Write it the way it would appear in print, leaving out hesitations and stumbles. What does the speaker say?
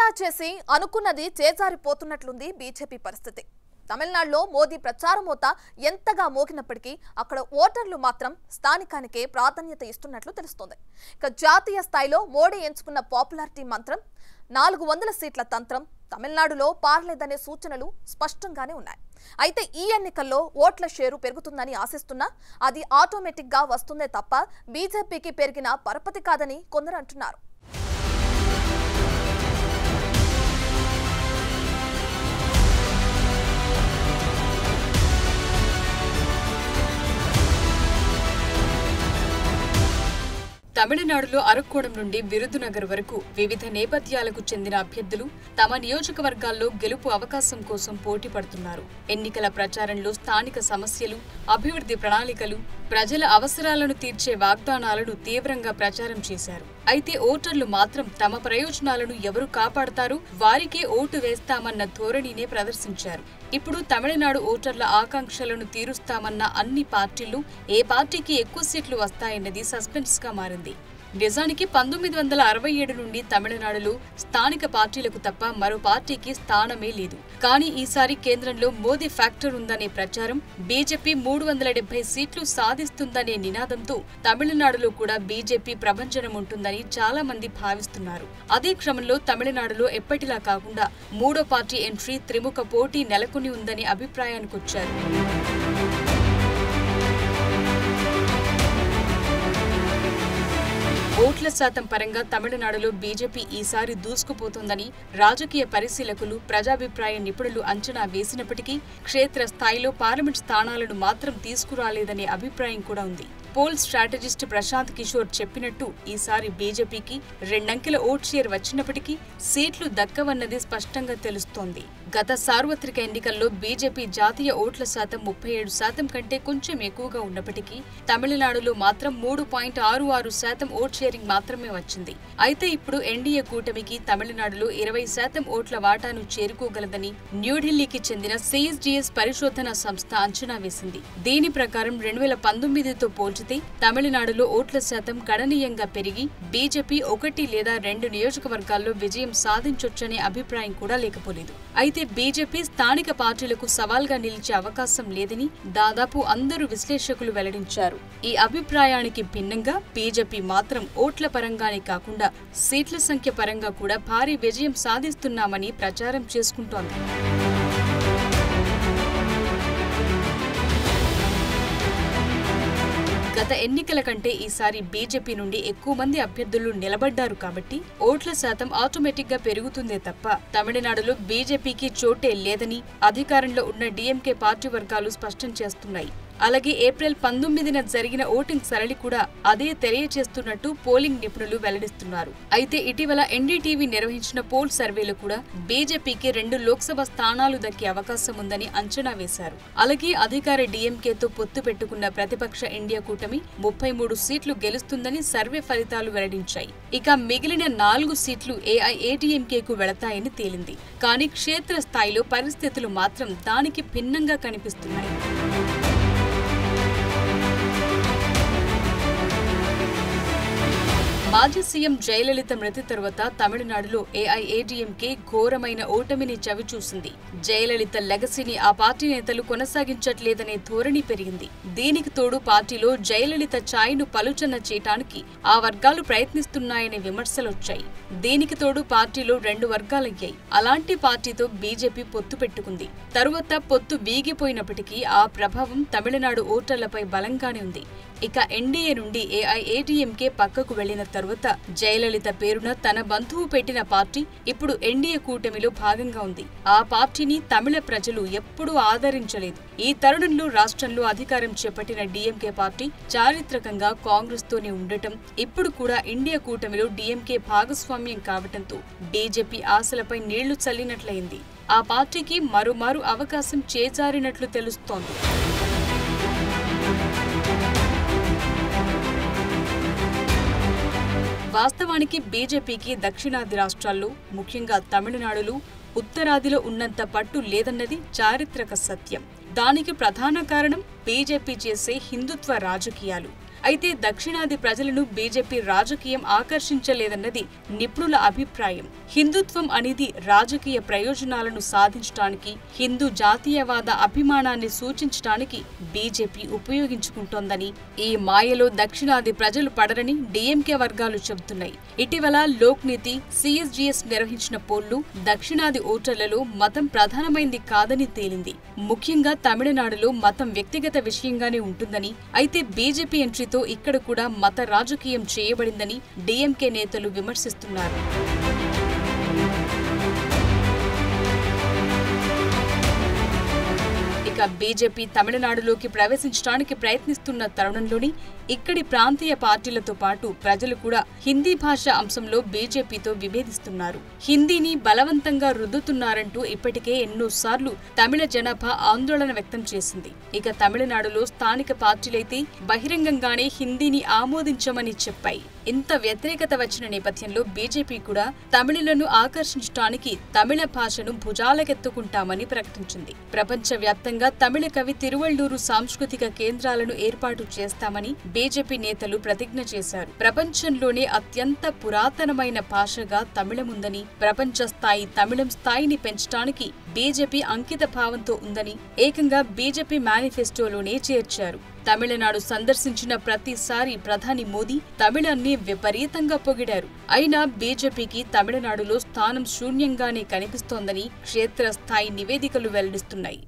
ఇంతా చేసి అనుకున్నది చేజారిపోతున్నట్లుంది బీజేపీ పరిస్థితి. తమిళనాడులో మోదీ ప్రచారం మోత ఎంతగా మోగినప్పటికీ అక్కడ ఓటర్లు మాత్రం స్థానికానికే ప్రాధాన్యత ఇస్తున్నట్లు తెలుస్తోంది. ఇక జాతీయ స్థాయిలో మోడీ ఎంచుకున్న పాపులారిటీ మంత్రం 400 సీట్ల తంత్రం తమిళనాడులో పారలేదనే సూచనలు స్పష్టంగానే ఉన్నాయి. అయితే ఈ ఎన్నికల్లో ఓట్ల షేరు పెరుగుతుందని ఆశిస్తున్నా అది ఆటోమేటిక్ గా వస్తుందే తప్ప బీజేపీకి పెరిగిన పరపతి కాదని కొందరు అంటున్నారు. తమిళనాడులో అరక్కోణం నుండి విరుదునగర్ వరకు వివిధ నేపథ్యాలకు చెందిన అభ్యర్థులు తమ నియోజకవర్గాల్లో గెలుపు అవకాశం కోసం పోటీ పడుతున్నారు. ఎన్నికల ప్రచారంలో స్థానిక సమస్యలు, అభివృద్ధి ప్రణాళికలు, ప్రజల అవసరాలను తీర్చే వాగ్దానాలను తీవ్రంగా ప్రచారం చేశారు. అయితే ఓటర్లు మాత్రం తమ ప్రయోజనాలను ఎవరు కాపాడతారు, వారికే ఓటు వేస్తామన్న ధోరణినే ప్రదర్శించారు. ఇప్పుడు తమిళనాడు ఓటర్ల ఆకాంక్షలను తీరుస్తామన్న అన్ని పార్టీలు ఏ పార్టీకి ఎక్కువ సీట్లు వస్తాయన్నది సస్పెన్స్ గా మారింది. నిజానికి 1967 నుండి తమిళనాడులో స్థానిక పార్టీలకు తప్ప మరో పార్టీకి స్థానమే లేదు. కానీ ఈసారి కేంద్రంలో మోదీ ఫ్యాక్టర్ ఉందనే ప్రచారం, బీజేపీ 370 సీట్లు సాధిస్తుందనే నినాదంతో తమిళనాడులో కూడా బీజేపీ ప్రభంజనం ఉంటుందని చాలా మంది భావిస్తున్నారు. అదే క్రమంలో తమిళనాడులో ఎప్పటిలా కాకుండా మూడో పార్టీ ఎంట్రీ, త్రిముఖ పోటీ నెలకొని ఉందనే అభిప్రాయానికొచ్చారు. ఓట్ల శాతం పరంగా తమిళనాడులో బీజేపీ ఈసారి దూసుకుపోతోందని రాజకీయ పరిశీలకులు, ప్రజాభిప్రాయ నిపుణులు అంచనా వేసినప్పటికీ క్షేత్ర స్థాయిలో పార్లమెంట్ స్థానాలను మాత్రం తీసుకురాలేదనే అభిప్రాయం కూడా ఉంది. పోల్ స్ట్రాటజిస్ట్ ప్రశాంత్ కిషోర్ చెప్పినట్టు ఈసారి బీజేపీకి 2 అంకెల ఓట్ షేర్ వచ్చినప్పటికీ సీట్లు దక్కవన్నది స్పష్టంగా తెలుస్తోంది. గత సార్వత్రిక ఎన్నికల్లో బీజేపీ జాతీయ ఓట్ల శాతం 37% కంటే కొంచెం ఎక్కువగా ఉన్నప్పటికీ తమిళనాడులో మాత్రం 3.66% ఓట్ షేరింగ్ మాత్రమే వచ్చింది. అయితే ఇప్పుడు ఎన్డీఏ కూటమికి తమిళనాడులో 20% ఓట్ల వాటాను చేరుకోగలదని న్యూఢిల్లీకి చెందిన సిఎస్డిఎస్ పరిశోధన సంస్థ అంచనా వేసింది. దీని ప్రకారం 2019తో పోల్చి తమిళనాడులో ఓట్ల శాతం గణనీయంగా పెరిగి బీజేపీ 1 లేదా 2 నియోజకవర్గాల్లో విజయం సాధించొచ్చనే అభిప్రాయం కూడా లేకపోలేదు. అయితే బీజేపీ స్థానిక పార్టీలకు సవాల్గా నిలిచే అవకాశం లేదని దాదాపు అందరూ విశ్లేషకులు వెల్లడించారు. ఈ అభిప్రాయానికి భిన్నంగా బీజేపీ మాత్రం ఓట్ల పరంగానే కాకుండా సీట్ల సంఖ్య పరంగా కూడా భారీ విజయం సాధిస్తున్నామని ప్రచారం చేసుకుంటోంది. గత ఎన్నికల కంటే ఈసారి బీజేపీ నుండి ఎక్కువ మంది అభ్యర్థులు నిలబడ్డారు కాబట్టి ఓట్ల శాతం ఆటోమేటిక్ గా పెరుగుతుందే తప్ప తమిళనాడులో బీజేపీకి చోటే లేదని అధికారంలో ఉన్న డీఎంకే పార్టీ వర్గాలు స్పష్టం చేస్తున్నాయి. అలాగే ఏప్రిల్ 19న జరిగిన ఓటింగ్ సరళి కూడా అదే తెలియజేస్తున్నట్టు పోలింగ్ నిపుణులు వెల్లడిస్తున్నారు. అయితే ఇటీవల ఎన్డీటీవీ నిర్వహించిన పోల్ సర్వేలో కూడా బీజేపీకి 2 లోక్సభ స్థానాలు దక్కే అవకాశం ఉందని అంచనా వేశారు. అలాగే అధికార డీఎంకేతో పొత్తు పెట్టుకున్న ప్రతిపక్ష ఇండియా కూటమి 33 సీట్లు గెలుస్తుందని సర్వే ఫలితాలు వెల్లడించాయి. ఇక మిగిలిన 4 సీట్లు ఏఐఏడీఎంకేకు వెళతాయని తేలింది. కానీ క్షేత్ర స్థాయిలో పరిస్థితులు మాత్రం దానికి భిన్నంగా కనిపిస్తున్నాయి. మాజీ సీఎం జయలలిత మృతి తర్వాత తమిళనాడులో ఏఐఏడీఎంకే ఘోరమైన ఓటమిని చవిచూసింది. జయలలిత లెగసీని ఆ పార్టీ నేతలు కొనసాగించట్లేదనే ధోరణి పెరిగింది. దీనికి తోడు పార్టీలో జయలలిత ఛాయను పలుచన చేయటానికి ఆ వర్గాలు ప్రయత్నిస్తున్నాయనే విమర్శలొచ్చాయి. దీనికి తోడు పార్టీలో 2 వర్గాలయ్యాయి. అలాంటి పార్టీతో బీజేపీ పొత్తు పెట్టుకుంది. తరువాత పొత్తు వీగిపోయినప్పటికీ ఆ ప్రభావం తమిళనాడు ఓటర్లపై బలంగానే ఉంది. ఇక ఎన్డీఏ నుండి ఏఐఏడీఎంకే పక్కకు వెళ్లిన తరువాత జయలలిత పేరున తన బంధువు పెట్టిన పార్టీ ఇప్పుడు ఎన్డీఏ కూటమిలో భాగంగా ఉంది. ఆ పార్టీని తమిళ ప్రజలు ఎప్పుడూ ఆదరించలేదు. ఈ తరుణంలో రాష్ట్రంలో అధికారం చేపట్టిన డీఎంకే పార్టీ చారిత్రకంగా కాంగ్రెస్ తోనే ఉండటం, ఇప్పుడు కూడా ఇండియా కూటమిలో డీఎంకే భాగస్వామ్యం కావటంతో బీజేపీ ఆశలపై నీళ్లు చల్లినట్లయింది. ఆ పార్టీకి మరోమారు అవకాశం చేజారినట్లు తెలుస్తోంది. వాస్తవానికి బీజేపీకి దక్షిణాది రాష్ట్రాల్లో, ముఖ్యంగా తమిళనాడులో ఉత్తరాదిలో ఉన్నంత పట్టు లేదన్నది చారిత్రక సత్యం. దానికి ప్రధాన కారణం బీజేపీ చేసే హిందుత్వ రాజకీయాలు. అయితే దక్షిణాది ప్రజలను బీజేపీ రాజకీయం ఆకర్షించలేదన్నది నిపుణుల అభిప్రాయం. హిందుత్వం అనేది రాజకీయ ప్రయోజనాలను సాధించడానికి, హిందూ జాతీయవాద అభిమానాన్ని సూచించడానికి బీజేపీ ఉపయోగించుకుంటోందని, ఈ మాయలో దక్షిణాది ప్రజలు పడరని డీఎంకే వర్గాలు చెబుతున్నాయి. ఇటీవల లోక్ నీతి, సిఎస్జిఎస్ నిర్వహించిన పోల్లు దక్షిణాది ఓటర్లలో మతం ప్రధానమైంది కాదని తేలింది. ముఖ్యంగా తమిళనాడులో మతం వ్యక్తిగత విషయంగానే ఉంటుందని, అయితే బీజేపీ ఎంట్రీతో ఇక్కడ కూడా మత రాజకీయం చేయబడిందని డీఎంకే నేతలు విమర్శిస్తున్నారు. ఇక బీజేపీ తమిళనాడులోకి ప్రవేశించడానికి ప్రయత్నిస్తున్న తరుణంలోని ఇక్కడి ప్రాంతీయ పార్టీలతో పాటు ప్రజలు కూడా హిందీ భాష అంశంలో బీజేపీతో విభేదిస్తున్నారు. హిందీని బలవంతంగా రుద్దుతున్నారంటూ ఇప్పటికే ఎన్నోసార్లు తమిళ జనాభా ఆందోళన వ్యక్తం చేసింది. ఇక తమిళనాడులో స్థానిక పార్టీలైతే బహిరంగంగానే హిందీని ఆమోదించమని చెప్పాయి. ఇంత వ్యతిరేకత వచ్చిన నేపథ్యంలో బీజేపీ కూడా తమిళులను ఆకర్షించడానికి తమిళ భాషను భుజాలకెత్తుకుంటామని ప్రకటించింది. ప్రపంచవ్యాప్తంగా తమిళ కవి తిరువళ్లూరు సాంస్కృతిక కేంద్రాలను ఏర్పాటు చేస్తామని బీజేపీ నేతలు ప్రతిజ్ఞ చేశారు. ప్రపంచంలోనే అత్యంత పురాతనమైన భాషగా తమిళముందని, ప్రపంచ స్థాయి తమిళం స్థాయిని పెంచడానికి బీజేపీ అంకిత భావంతో ఉందని ఏకంగా బీజేపీ మేనిఫెస్టోలోనే చేర్చారు. తమిళనాడు సందర్శించిన ప్రతిసారి ప్రధాని మోదీ తమిళాన్ని విపరీతంగా పొగిడారు. అయినా బీజేపీకి తమిళనాడులో స్థానం శూన్యంగానే కనిపిస్తోందని క్షేత్రస్థాయి నివేదికలు వెల్లడిస్తున్నాయి.